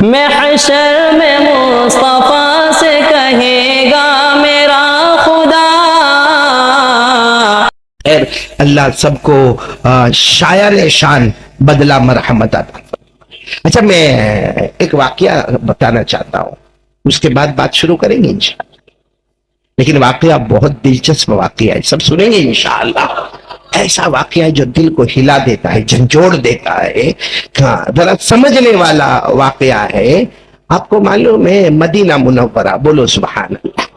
محشر میں مصطفیٰ سے کہے گا میرا خدا. خیر اللہ سب کو شاعر شان بدلہ مرحمت عطا فرمائے. اچھا میں ایک واقعہ بتانا چاہتا ہوں، اس کے بعد بات شروع کریں گے انشاءاللہ. لیکن واقعہ بہت دلچسپ واقعہ ہے، سب سنیں گے انشاءاللہ. ایسا واقعہ ہے جو دل کو ہلا دیتا ہے، جھنجھوڑ دیتا ہے، ذرا سمجھنے والا واقعہ ہے. آپ کو معلوم ہے مدینہ منورہ، بولو سبحان اللہ،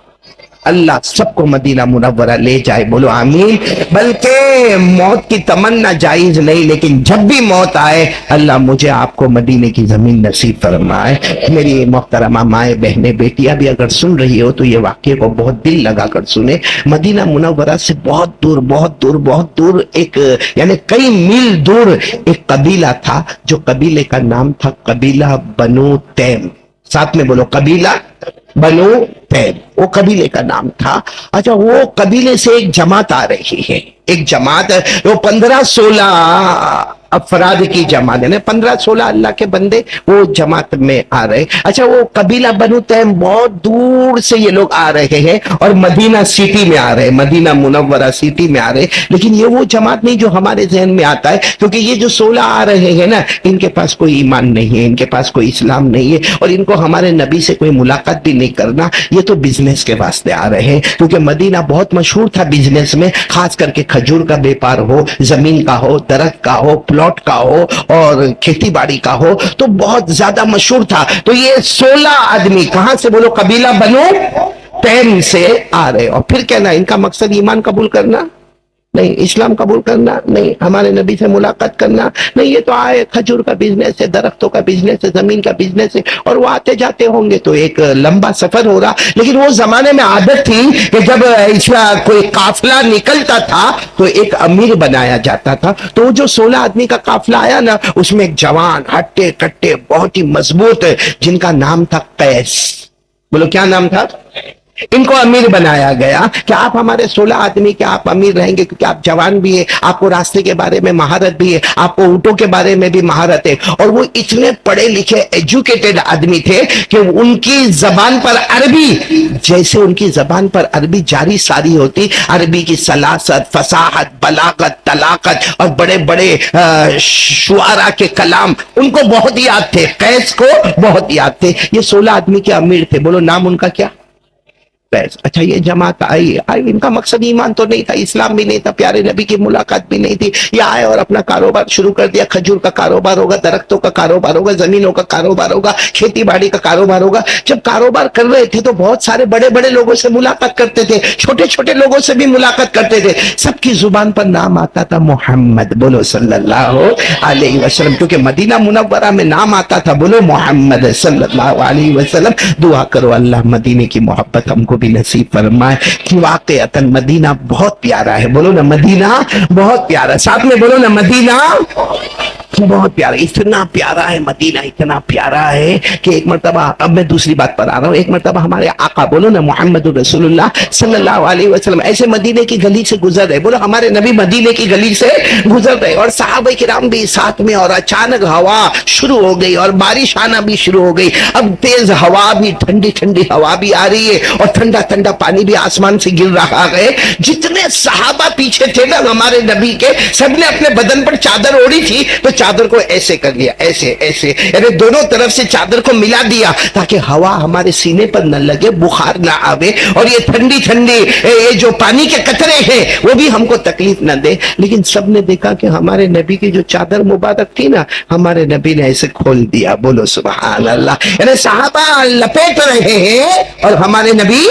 اللہ سب کو مدینہ منورہ لے جائے، بولو آمین. بلکہ موت کی تمنا جائز نہیں، لیکن جب بھی موت آئے اللہ مجھے آپ کو مدینے کی زمین نصیب فرمائے. میری محترمہ مائیں بہنیں بیٹیاں بھی اگر سن رہی ہو تو یہ واقعے کو بہت دل لگا کر سنے. مدینہ منورہ سے بہت دور بہت دور بہت دور ایک یعنی کئی میل دور ایک قبیلہ تھا، جو قبیلے کا نام تھا قبیلہ بنو تیم. ساتھ میں بولو قبیلہ بنو تیم، وہ قبیلے کا نام تھا. اچھا وہ قبیلے سے ایک جماعت آ رہی ہے، ایک جماعت، وہ 15-16 افراد کی جماعت ہے، 15-16 اللہ کے بندے وہ جماعت میں آ رہے. اچھا وہ قبیلہ بنو تیم بہت دور سے یہ لوگ آ رہے ہیں اور مدینہ سٹی میں آ رہے، مدینہ منورہ سٹی میں آ رہے. لیکن یہ وہ جماعت نہیں جو ہمارے ذہن میں آتا ہے، کیونکہ یہ جو 16 آ رہے ہیں نا، ان کے پاس کوئی ایمان نہیں ہے، ان کے پاس کوئی اسلام نہیں ہے، اور ان کو ہمارے نبی سے کوئی ملاقات بھی نہیں کرنا. یہ تو بزنس کے واسطے آ رہے ہیں، کیونکہ مدینہ بہت مشہور تھا بزنس میں، خاص کر کے کھجور کا بیپار ہو، زمین کا ہو، درخت کا ہو، پلاٹ کا ہو اور کھیتی باڑی کا ہو، تو بہت زیادہ مشہور تھا. تو یہ 16 آدمی کہاں سے، بولو قبیلہ بنو تیم سے آ رہے. اور پھر کہنا ان کا مقصد ایمان قبول کرنا نہیں، اسلام قبول کرنا نہیں، ہمارے نبی سے ملاقات کرنا نہیں. یہ تو آئے کھجور کا بزنس ہے، درختوں کا بزنس ہے، زمین کا بزنس ہے، اور وہ آتے جاتے ہوں گے. تو ایک لمبا سفر ہو رہا. لیکن وہ زمانے میں عادت تھی کہ جب کوئی قافلہ نکلتا تھا تو ایک امیر بنایا جاتا تھا. تو وہ جو 16 آدمی کا قافلہ آیا نا، اس میں ایک جوان ہٹے کٹے بہت ہی مضبوط جن کا نام تھا قیس. بولو کیا نام تھا؟ ان کو امیر بنایا گیا کہ آپ ہمارے 16 آدمی کے آپ امیر رہیں گے، کیونکہ آپ جوان بھی ہیں، آپ کو راستے کے بارے میں مہارت بھی ہے، آپ کو اونٹوں کے بارے میں بھی مہارت ہے. اور وہ اتنے پڑھے لکھے ایجوکیٹڈ آدمی تھے کہ ان کی زبان پر عربی، جیسے ان کی زبان پر عربی جاری ساری ہوتی، عربی کی سلاست، فصاحت، بلاغت، طلاقت اور بڑے بڑے شعراء کے کلام ان کو بہت یاد تھے. قیس کو بہت یاد تھے. یہ 16 آدمی کے امیر تھے. بولو نام ان کا کیا؟ اچھا یہ جماعت آئی، ان کا مقصد ایمان تو نہیں تھا، اسلام بھی نہیں تھا، پیارے نبی کی ملاقات بھی نہیں تھی. یہ آئے اور اپنا کاروبار شروع کر دیا. کھجور کا کاروبار ہوگا، درختوں کا کاروبار ہوگا، زمینوں کا کاروبار ہوگا، کھیتی باڑی کا کاروبار ہوگا. جب کاروبار کر رہے تھے تو بہت سارے بڑے بڑے لوگوں سے ملاقات کرتے تھے، چھوٹے چھوٹے لوگوں سے بھی ملاقات کرتے تھے. سب کی زبان پر نام آتا تھا محمد. بولو صلی اللہ علیہ وسلم، کیونکہ مدینہ منورہ میں نام آتا تھا. بولو محمد صلی اللہ علیہ وسلم. دعا کرو اللہ مدینے کی محبت ہم کو بھی نصیب فرمائے. کہ واقعتاً مدینہ بہت پیارا ہے. بولو نا مدینہ بہت پیارا. ساتھ میں بولو نا مدینہ بہت پیارا. اتنا پیارا ہے مدینہ، اتنا پیارا ہے کہ ایک مرتبہ، اب میں دوسری بات پر آ رہا ہوں، ایک مرتبہ ہمارے آقا، بولو نا محمد رسول اللہ صلی اللہ علیہ وسلم، ایسے مدینے کی گلی سے گزر رہے. بولو ہمارے نبی مدینے کی گلی سے گزر رہے اور صحابہ کرام بھی ساتھ میں، اور اچانک ہوا شروع ہو گئی اور بارش آنا بھی شروع ہو گئی. اب تیز ہوا بھی، ٹھنڈی ٹھنڈی ہوا بھی آ رہی ہے اور ٹھنڈا ٹھنڈا پانی بھی آسمان سے گر رہا ہے. جتنے صحابہ پیچھے تھے نا ہمارے نبی کے، سب نے اپنے بدن پر چادر اوڑھی تھی تو چادر کو ایسے کر لیا، ایسے ایسے، یعنی دونوں طرف سے چادر کو ملا دیا تاکہ ہوا ہمارے سینے پر نہ لگے، بخار نہ آوے، اور یہ ٹھنڈی ٹھنڈی یہ جو پانی کے قطرے ہیں وہ بھی ہم کو تکلیف نہ دے. لیکن سب نے دیکھا کہ ہمارے نبی کی جو چادر مبارک تھی نا، ہمارے نبی نے ایسے کھول دیا. بولو سبحان اللہ. یعنی صحابہ لپیٹ رہے ہیں اور ہمارے نبی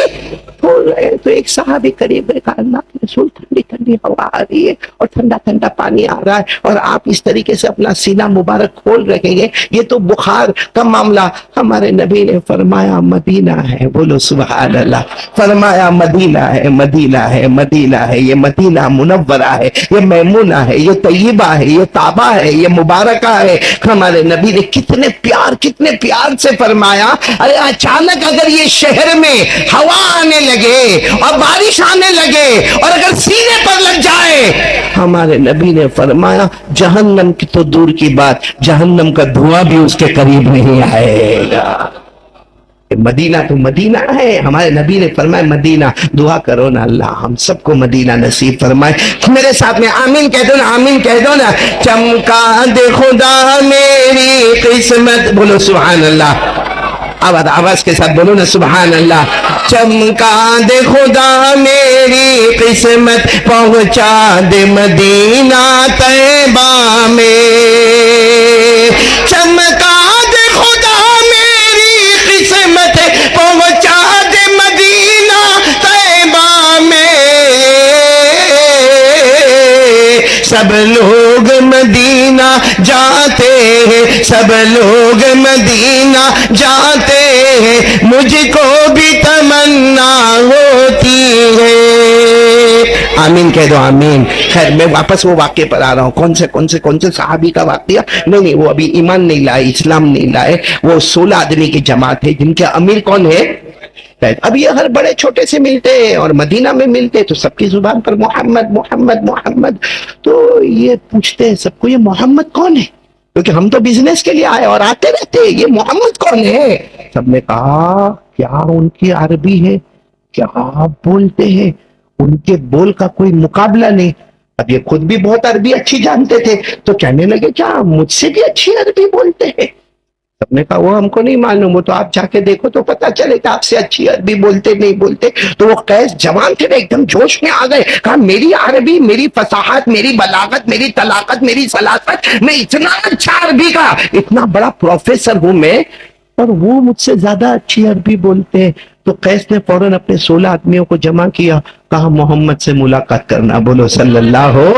کھول رہے ہیں. تو ایک صحابی قریب ہے، کہا اللہ کے رسول ٹھنڈی ٹھنڈی ہوا آ رہی ہے اور ٹھنڈا ٹھنڈا پانی آ رہا ہے اور آپ اس طریقے سے اپنا سینہ مبارک کھول رہے ہیں، یہ تو بخار کا معاملہ. ہمارے نبی نے فرمایا مدینہ ہے. بولو سبحان اللہ. فرمایا مدینہ ہے، مدینہ ہے، مدینہ ہے، یہ مدینہ منورہ ہے، یہ میمونہ ہے، یہ طیبہ ہے، یہ طابہ ہے، یہ مبارکہ ہے. ہمارے نبی نے کتنے پیار سے فرمایا. ارے اچانک اگر یہ شہر میں ہوا آنے لگے اور بارش آنے لگے اور اگر سینے پر لگ جائے، ہمارے نبی نے فرمایا جہنم کی تو دور کی بات، جہنم کا دھواں بھی اس کے قریب نہیں آئے گا۔ مدینہ تو مدینہ ہے، ہمارے نبی نے فرمایا مدینہ، دعا کرو نا اللہ ہم سب کو مدینہ نصیب فرمائے۔ میرے ساتھ میں آمین کہہ دو نا، آمین کہہ دو نا۔ چمکا دے خدا میری قسمت، بولو سبحان اللہ، آواز کے ساتھ بولو نا سبحان اللہ۔ چمکا دے خدا میری قسمت، پہنچا دے مدینہ طیبہ میں۔ چمکا دے خدا میری قسمت، پہنچا دے مدینہ طیبہ میں۔ سب لوگ مدینہ جاتے ہیں، سب لوگ مدینہ جاتے ہیں، مجھ کو بھی تمنا ہوتی ہے۔ آمین کہہ دو آمین۔ خیر میں واپس وہ واقعے پر آ رہا ہوں، کون سے صحابی کا واقعہ؟ نہیں وہ ابھی ایمان نہیں لائے، اسلام نہیں لائے، وہ 16 آدمی کی جماعت ہے جن کے امیر کون ہے؟ اب یہ ہر بڑے چھوٹے سے ملتے ہیں اور مدینہ میں ملتے تو سب کی زبان پر محمد محمد محمد، تو یہ پوچھتے ہیں سب کو یہ محمد کون ہے، کیونکہ ہم تو بزنس کے لیے آئے اور آتے رہتے، یہ محمد کون ہے؟ سب نے کہا کیا ان کی عربی ہے، کیا بولتے ہیں، ان کے بول کا کوئی مقابلہ نہیں۔ اب یہ خود بھی بہت عربی اچھی جانتے تھے تو کہنے لگے کیا مجھ سے بھی اچھی عربی بولتے ہیں؟ سب نے کہا وہ ہم کو نہیں معلوم، وہ تو آپ جا کے دیکھو تو پتہ چلے کہ آپ سے اچھی عربی بولتے نہیں بولتے۔ تو وہ قیس جوان تھے نا، ایک دم جوش میں آ گئے، کہا میری عربی، میری فصاحت، میری بلاغت، میری طلاقت، میری سلاست، میں اتنا اچھا عربی کا اتنا بڑا پروفیسر ہوں میں، اور وہ مجھ سے زیادہ اچھی عربی بولتے ہیں۔ تو قیس نے فوراً اپنے 16 آدمیوں کو جمع کیا، کہا محمد سے ملاقات کرنا، بولو صلی اللہ ہو۔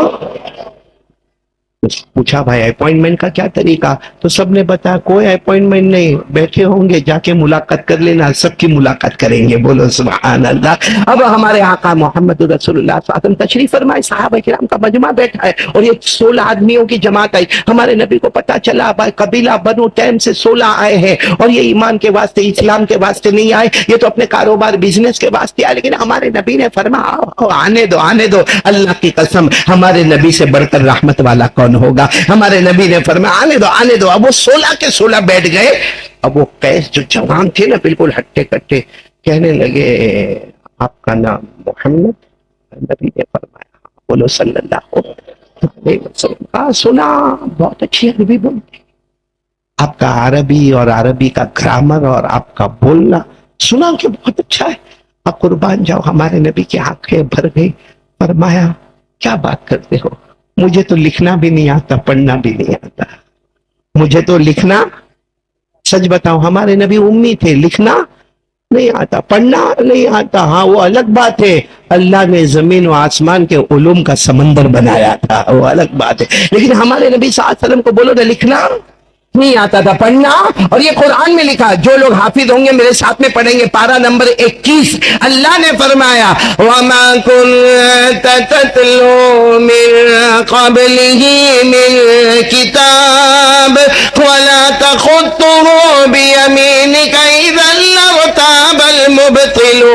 پوچھا بھائی اپوائنٹمنٹ کا کیا طریقہ؟ تو سب نے بتایا کوئی اپوائنٹمنٹ نہیں، بیٹھے ہوں گے جا کے ملاقات کر لینا، سب کی ملاقات کریں گے، بولو سبحان اللہ۔ اب ہمارے آقا محمد رسول اللہ صلی اللہ علیہ وسلم تشریف فرمائے، صحابہ کرام کا مجمع بیٹھا ہے اور یہ 16 آدمیوں کی جماعت آئی۔ ہمارے نبی کو پتا چلا بھائی قبیلہ بنو تیم سے 16 آئے ہیں اور یہ ایمان کے واسطے اسلام کے واسطے نہیں آئے، یہ تو اپنے کاروبار بزنس کے واسطے آئے، لیکن ہمارے نبی نے فرمایا آنے دو آنے دو، اللہ کی قسم ہمارے نبی سے بڑھ کر رحمت والا کون ہوگا؟ ہمارے نبی نے فرمایا آنے دو آنے دو۔ اب وہ 16 کے 16 بیٹھ گئے۔ اب وہ قیس جو جوان تھے نا بالکل ہٹے کٹے، کہنے لگے آپ کا نام محمد؟ نبی نے فرمایا بولو صلی اللہ علیہ وسلم۔ کہا سنا بہت اچھی عربی بولتے، آپ کا عربی اور عربی کا گرامر اور آپ کا بولنا سنا کہ بہت اچھا ہے، آپ قربان جاؤ۔ ہمارے نبی کی آنکھیں بھر گئی، فرمایا کیا بات کرتے ہو، مجھے تو لکھنا بھی نہیں آتا، پڑھنا بھی نہیں آتا، مجھے تو لکھنا، سچ بتاؤ ہمارے نبی امی تھے، لکھنا نہیں آتا، پڑھنا نہیں آتا۔ ہاں وہ الگ بات ہے، اللہ نے زمین و آسمان کے علوم کا سمندر بنایا تھا، وہ الگ بات ہے، لیکن ہمارے نبی صلی اللہ علیہ وسلم کو بولو نا لکھنا نہیں آتا تھا، پڑھنا، اور یہ قرآن میں لکھا، جو لوگ حافظ ہوں گے میرے ساتھ میں پڑھیں گے، پارہ نمبر 21، اللہ نے فرمایا وَمَا كُنْتَ تَتْلُو مِن قَبْلِهِ مِن كِتَابٍ وَلَا تَخُطُّهُ بِيَمِينِكَ إِذًا لَّارْتَابَ الْمُبْطِلُونَ۔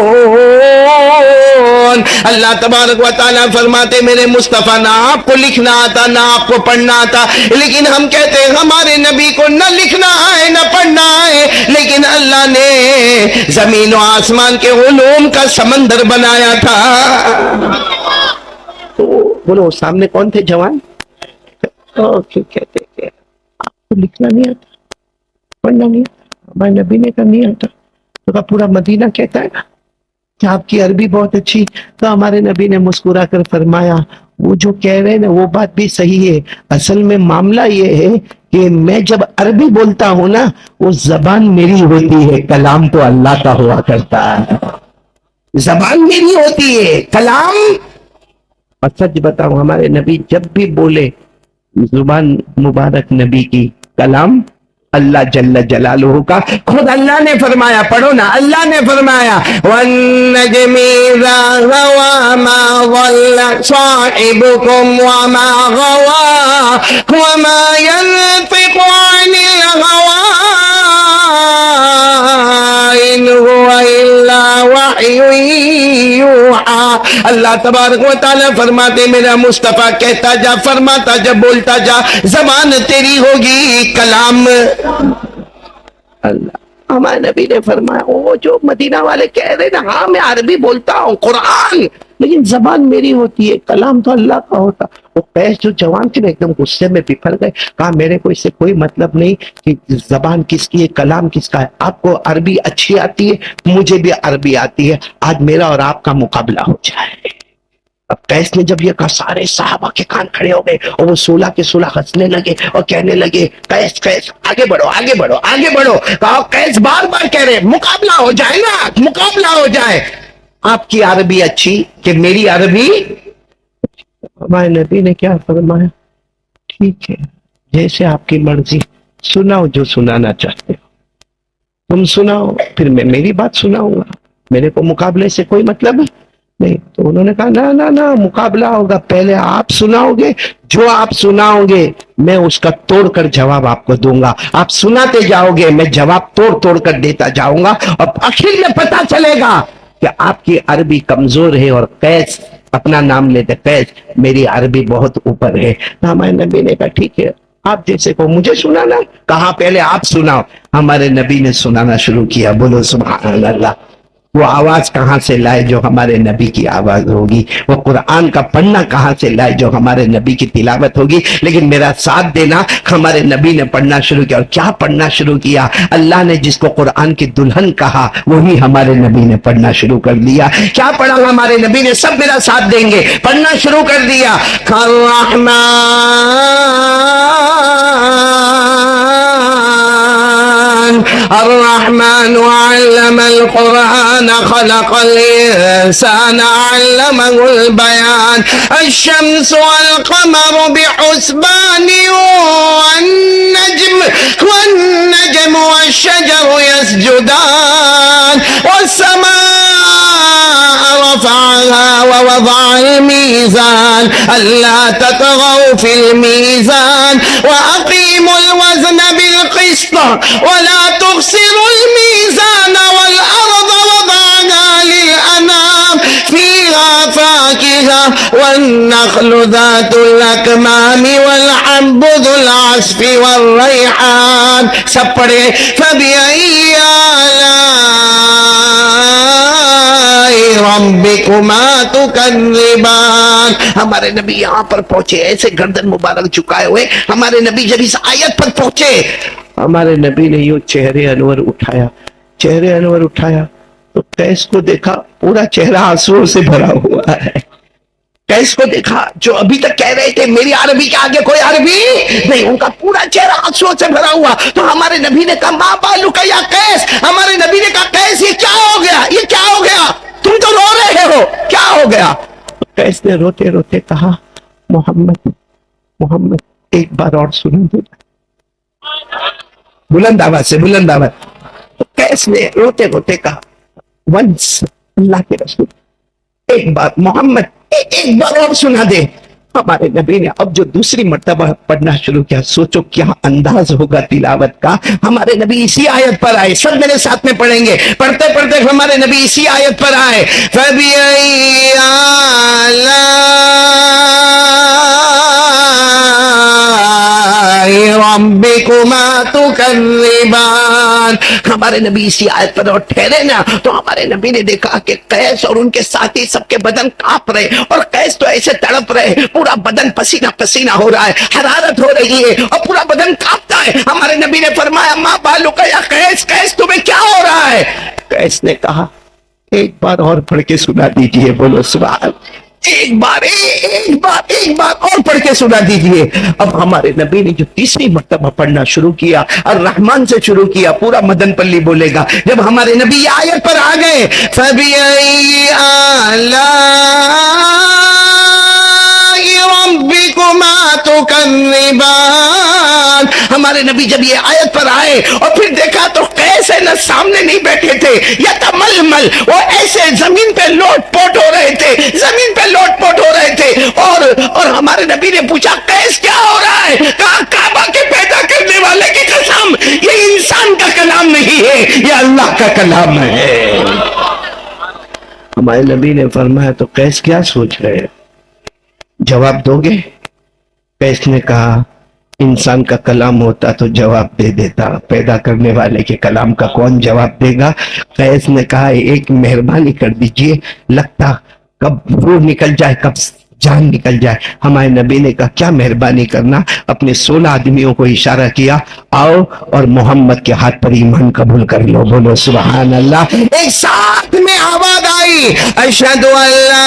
اللہ تبارک و تعالیٰ فرماتے میرے مصطفیٰ نہ آپ کو لکھنا آتا نہ آپ کو پڑھنا آتا، لیکن ہم کہتے ہیں ہمارے نبی کو نہ لکھنا آئے نہ پڑھنا آئے، لیکن اللہ نے زمین و آسمان کے علوم کا سمندر بنایا تھا۔ تو بولو سامنے کون تھے جوان؟ کہتے کہ آپ کو لکھنا نہیں آتا، پڑھنا نہیں آتا، ہمارے نبی نے کہا نہیں آتا، تو پورا مدینہ کہتا ہے نا کہ آپ کی عربی بہت اچھی، تو ہمارے نبی نے مسکرا کر فرمایا وہ جو کہہ رہے ہیں نا وہ بات بھی صحیح ہے، اصل میں معاملہ یہ ہے کہ میں جب عربی بولتا ہوں نا وہ زبان میری ہوتی ہے، کلام تو اللہ کا ہوا کرتا ہے، زبان میری ہوتی ہے، کلام، اور سچ بتاؤں ہمارے نبی جب بھی بولے زبان مبارک نبی کی، کلام اللہ جل جلالہ کا، خود اللہ نے فرمایا، پڑھو نا، اللہ نے فرمایا وَالنَّجْمِ إِذَا هَوَىٰ مَا ضَلَّ صَاحِبُكُمْ وَمَا غَوَىٰ وَمَا يَنطِقُ عَنِ الْهَوَىٰ إِنْ هُوَ إِلَّا وَحْيٌ اللہ تبارک و تعالیٰ فرماتے میرا مصطفیٰ کہتا جا فرماتا جا بولتا جا زبان تیری ہوگی کلام اللہ. ہمارے نبی نے فرمایا وہ جو مدینہ والے کہہ رہے نا ہاں میں عربی بولتا ہوں قرآن لیکن زبان میری ہوتی ہے کلام تو اللہ کا ہوتا. وہ قیس جو جوان تھے نا ایک دم غصے میں بفر گئے کہا میرے کو اس سے کوئی مطلب نہیں کہ زبان کس کی ہے کلام کس کا ہے. آپ کو عربی اچھی آتی ہے مجھے بھی عربی آتی ہے آج میرا اور آپ کا مقابلہ ہو جائے. اب قیس نے جب یہ کہا سارے صحابہ کے کان کھڑے ہو گئے اور وہ 16 کے 16 ہنسنے لگے اور کہنے لگے قیس قیس آگے بڑھو آگے بڑھو آگے بڑھو. کہا قیس بار بار کہہ رہے مقابلہ ہو جائے نا مقابلہ ہو جائے. آپ کی عربی اچھی کہ میری عربی. ہمارے نبی نے کیا فرمایا ٹھیک ہے جیسے آپ کی مرضی سناؤ جو سنانا چاہتے ہو تم سناؤ پھر میں میری بات سناؤں گا میرے کو مقابلے سے کوئی مطلب نہیں. تو انہوں نے کہا نہ مقابلہ ہوگا پہلے آپ سناؤ گے جو آپ سناؤ گے میں اس کا توڑ کر جواب آپ کو دوں گا. آپ سناتے جاؤ گے میں جواب توڑ کر دیتا جاؤں گا اور آخر میں پتا چلے گا کہ آپ کی عربی کمزور ہے اور قیس اپنا نام لیتے قیس میری عربی بہت اوپر ہے. ہمارے نبی نے کہا ٹھیک ہے آپ جیسے کو مجھے سنانا کہا پہلے آپ سناؤ. ہمارے نبی نے سنانا شروع کیا. بولو سبحان اللہ. وہ آواز کہاں سے لائے جو ہمارے نبی کی آواز ہوگی وہ قرآن کا پڑھنا کہاں سے لائے جو ہمارے نبی کی تلاوت ہوگی. لیکن میرا ساتھ دینا ہمارے نبی نے پڑھنا شروع کیا. اور کیا پڑھنا شروع کیا اللہ نے جس کو قرآن کی دلہن کہا وہی ہمارے نبی نے پڑھنا شروع کر دیا. کیا پڑھا ہمارے نبی نے سب میرا ساتھ دیں گے پڑھنا شروع کر دیا. الرحمن علم القرآن خلق الإنسان علمه البيان الشمس والقمر بحسبان والنجم والشجر يسجدان والسماء رفعها ووضع الميزان ألا تطغوا في الميزان وأقيموا الوزن بالقسط ولا تخسروا الميزان والأرض وضعها للأنام فيها فاكهة والنخل ذات الأكمام والحب ذو العصف والريحان. سب پڑھے فبأي ربكما تكذبان. ہمارے نبی یہاں پر پہنچے ایسے گردن مبارک جھکائے ہوئے. ہمارے نبی جب اس آیت پر پہنچے ہمارے نبی نے یوں چہرے انور اٹھایا تو قیس کو دیکھا پورا چہرہ آنسوؤں سے بھرا ہوا ہے. قیس کو دیکھا جو ابھی تک کہہ رہے تھے میری عربی کے آگے کوئی عربی نہیں ان کا پورا چہرہ آنسوؤں سے بھرا ہوا. تو ہمارے نبی نے کہا ما بالک یا قیس. ہمارے نبی نے کہا قیس یہ کیا ہو گیا تم تو رو رہے ہو کیا ہو گیا. قیس نے روتے روتے کہا محمد ایک بار اور سنا دو. بلند آواز سے تو قیس نے روتے روتے کہا ونس اللہ کے رسول ایک بار محمد ایک بار اور سنا دے. ہمارے نبی نے اب جو دوسری مرتبہ پڑھنا شروع کیا سوچو کیا انداز ہوگا تلاوت کا. ہمارے نبی اسی آیت پر آئے سب میرے ساتھ میں پڑھیں گے پڑھتے پڑھتے ہمارے نبی اسی آیت پر آئے فَبِأَيِّ ربكما تكذبان. ہمارے نبی اسی آیت پر اور ٹھہرے نا تو ہمارے نبی نے دیکھا کہ قیس اور ان کے ساتھی سب کے بدن کانپ رہے اور قیس تو ایسے تڑپ رہے پورا بدن پسینہ پسینہ ہو رہا ہے حرارت ہو رہی ہے اور پورا بدن کانپتا ہے. ہمارے نبی نے فرمایا ما بالک یا قیس تمہیں کیا ہو رہا ہے. قیس نے کہا ایک بار اور پڑھ کے سنا دیجئے. بولو سبحان. ایک بار اور پڑھ کے سنا دیجئے. اب ہمارے نبی نے جو تیسری مرتبہ پڑھنا شروع کیا الرحمن سے شروع کیا پورا مدن پلی بولے گا. جب ہمارے نبی یہ آیت پر آ گئے فَبِأَيِّ آلَاءِ رَبِّكُمَا تُكَذِّبَانِ. ہمارے نبی جب یہ آیت پر آئے اور پھر دیکھا تو قیس نہ سامنے نہیں بیٹھے تھے یتململ وہ ایسے زمین پہ لوٹ پوٹ ہو رہے تھے اور ہمارے نبی نے پوچھا قیس کیا ہو رہا ہے. کہا کعبہ کے پیدا کرنے والے کی قسم یہ انسان کا کلام نہیں ہے یہ اللہ کا کلام ہے. ہمارے نبی نے فرمایا تو قیس کیا سوچ رہے ہیں؟ جواب دو گے؟ قیس نے کہا انسان کا کلام ہوتا تو جواب دے دیتا، پیدا کرنے والے کے کلام کا کون جواب دے گا؟ قیس نے کہا ایک مہربانی کر دیجئے، لگتا کب روح نکل جائے کب جان نکل جائے۔ ہمارے نبی نے کہا کیا مہربانی کرنا، اپنے 16 آدمیوں کو اشارہ کیا، آؤ اور محمد کے ہاتھ پر ایمان قبول کر لو۔ بولو سبحان اللہ۔ ایک ساتھ میں آواز آئی، اشہد ان لا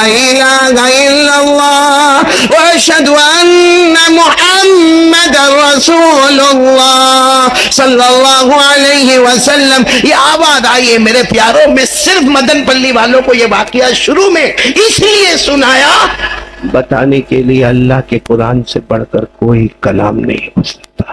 الہ الا اللہ واشہد ان محمد رسول اللہ صلی اللہ علیہ وسلم۔ یہ آواز آئی ہے میرے پیاروں، میں صرف مدن پلی والوں کو یہ واقعہ شروع میں اس لیے سنایا بتانے کے لیے اللہ کے قرآن سے بڑھ کر کوئی کلام نہیں ہو سکتا۔